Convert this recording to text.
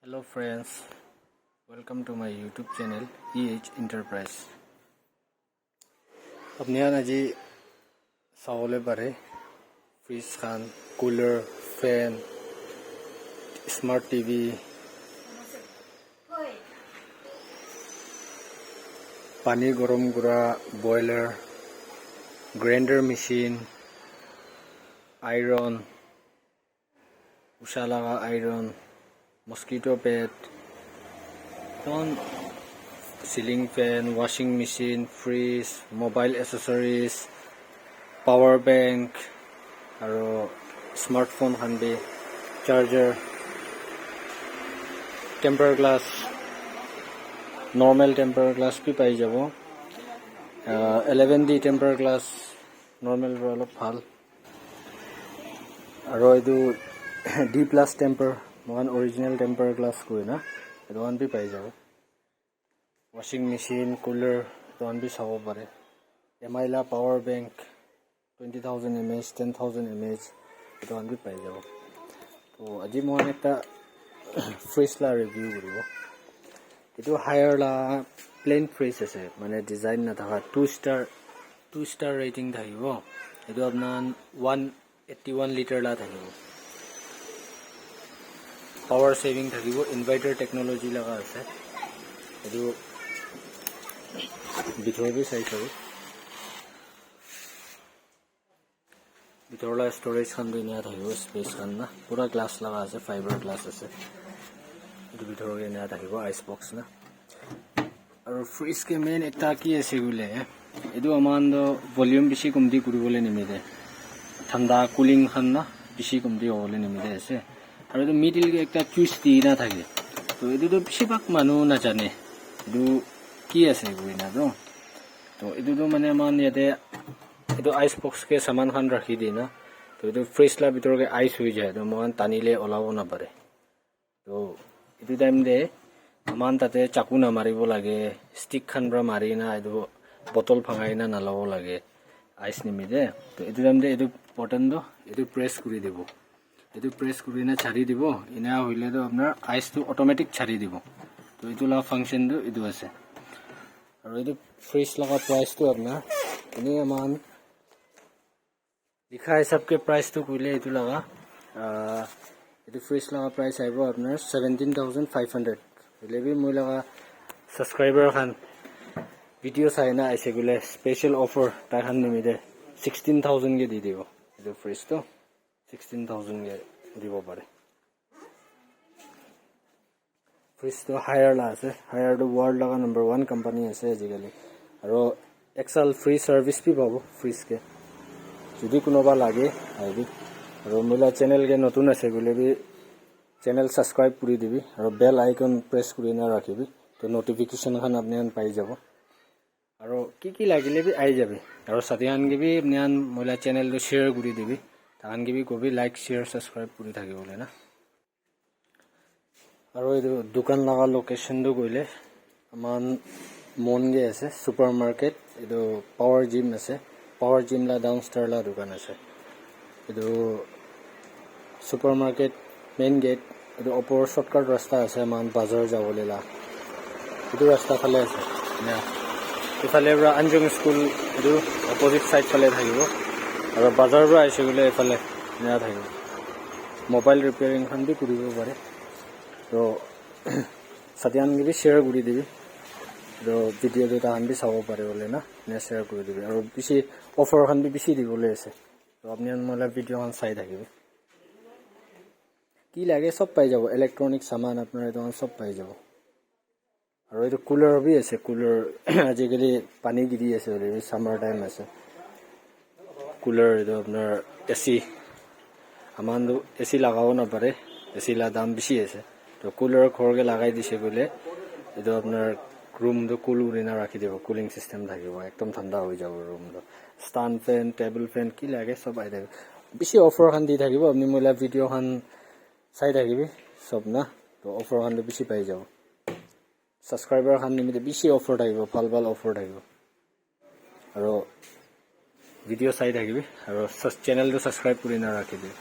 Hello friends, welcome to my YouTube channel EH Enterprise. अपने यहाँ जी सावले बारे fridge Khan, cooler, fan, smart TV, पानी गरम गुरा boiler, grinder machine, iron, Usha लगा iron, mosquito bed, ceiling fan, washing machine, fridge, mobile accessories, power bank, aro smartphone hanbi, charger, tempered glass, normal tempered glass pi pai jabo, 11D tempered glass, normal rolo phal, aro edu D plus temper. One original tempered glass koi na edu one bhi pai jabo. Washing machine, cooler edu one bhi sabo pare. MI la power bank 20,000 mAh, 10,000 mAh edu one bhi pai jabo. To aji mohan ekta fridge la review koribo. Edu higher la plain fridge ase, mane design na thaka 2 star rating thakibo. Edu apnan 181 liter la thakibo. Power saving thakibo, inverter technology laga ase. Edu bithor bi sai thaki. Bithor la storage khan bi nya thakibo, space khan na. Pura glass laga ase, fiber glass ase. Edu bithor ge nya thakibo, ice box na. Aru fridge ke main ekta ki ase gule. Edu aman do volume bishi kumdi kuribole nimide. Thanda cooling khan na bishi kumdi hobole nimide ase. আৰু এটো middle কে একটা switch দি না থাকে তো এটো তো বেছিভাগ মানুহ না জানে এটো কি আছে কই না তো এটো তো মানে মান ইয়াতে এটো আইস বক্স কে সামান খান ৰাখি দি না তো এটো ফ্ৰিজ লা ভিতৰ কে আইস হৈ যায় তো মান টানিলে ওলাব না পাৰে তো এটো টাইম দে মান তাতে চাকু না মাৰিব লাগে ষ্টিক খান পৰা মাৰি না এটো বটল ভাঙাই না নালাব লাগে আইস নিমিদে তো এটো টাইম দে এটো বটন দো এটো প্ৰেছ কৰি দিব এটো প্ৰেছ কৰি না ছাৰি দিব ইনা হইলে তো আপোনাৰ আইস তো অটোমেটিক ছাৰি দিব তো এটো লা ফাংচন তো এটো আছে আৰু এটো ফ্ৰিজ লগা প্ৰাইস তো আপোনাৰ এনে মান লিখা হিচাপ কে প্ৰাইস তো কইলে এটো লগা এটো ফ্ৰিজ লগা প্ৰাইস আইব আপোনাৰ 17,500 হইলে বি মই লগা সাবস্ক্ৰাইবাৰ খান ভিডিও চাই না আইছে গলে স্পেশাল অফাৰ তাই খান নিমিদে 16,000 কে দি দিব এটো ফ্ৰিজ তো 16,000 কে দিব পারে ফ্রিজ তো হায়ার লা আছে হায়ার তো ওয়ার্ল্ড লাগা নাম্বার 1 কোম্পানি আছে আজিকালি আৰু এক্সেল ফ্ৰি সাৰ্ভিস বি পাবো ফ্ৰিজ কে যদি কোনোবা লাগে আইবি আৰু মোলা চ্যানেল কে নতুন আছে গলে বি চ্যানেল সাবস্ক্ৰাইব কৰি দিবি আৰু বেল আইকন প্ৰেস কৰি না ৰাখিবি তো নোটিফিকেশন খান আপনি পাই যাব আৰু কি লাগিলে বি আই যাবে আৰু সাথিয়ান কে বি আপনি মোলা চ্যানেল তো শেয়াৰ কৰি দিবি তাহান কি বি কবি লাইক শেয়াৰ সাবস্ক্ৰাইব কৰি থাকিবলে না আৰু এই দোকান লগা লোকেশন তো কইলে আমান মনগে আছে সুপার মার্কেট এটো পাওয়ার জিম আছে পাওয়ার জিম লা ডাউনস্টার লা দোকান আছে এটো সুপার মার্কেট মেইন গেট এটো ওপৰ শৰ্টকাট ৰাস্তা আছে মান বাজাৰ যাবলে লা এটো ৰাস্তা ফালে আছে না ইফালে পৰা আঞ্জং স্কুল এটো অপোজিট সাইড ফালে থাকিব আৰু বাজাৰ পৰা আইছে গলে এফালে না থাকিব মোবাইল ৰিপেয়াৰিং খান বি কৰিব পাৰে তো সাথিয়ান বি শেয়াৰ কৰি দিবি তো ভিডিও দুটা খান বি চাব পাৰে বলে না নে শেয়াৰ কৰি দিবি আৰু বেছি অফার খান বি বেছি দিবলে আছে তো আপনি মোলা ভিডিও খান চাই থাকিবি কি লাগে সব পাই যাব ইলেকট্রনিক সামান আপনার এটো সব পাই যাব আৰু এটো কুলাৰ বি আছে কুলাৰ আজিকালি পানী গিৰি আছে বলে সামার টাইম আছে কুলার এটো আপনার এসি আমান এসি লাগাও না পারে এসি লা দাম বেশি আছে তো কুলার ঘর কে লাগাই দিছে বলে এটো আপনার রুম তো কুল উড়ি না রাখি দিব কুলিং সিস্টেম থাকিব একদম ঠান্ডা হৈ যাব রুম তো স্ট্যান্ড ফ্যান টেবল ফ্যান কি লাগে সব আই থাকে বেশি অফার খান দি থাকিব আপনি মোলা ভিডিও খান চাই থাকিবি সব না তো অফার খান বেশি পাই যাব সাবস্ক্রাইবার খান নিমিতে বেশি অফার থাকিব ভাল অফার থাকিব আৰু ভিডিও চাই থাকিবি আৰু চ্যানেল তো সাবস্ক্ৰাইব কৰি না ৰাখি দিবি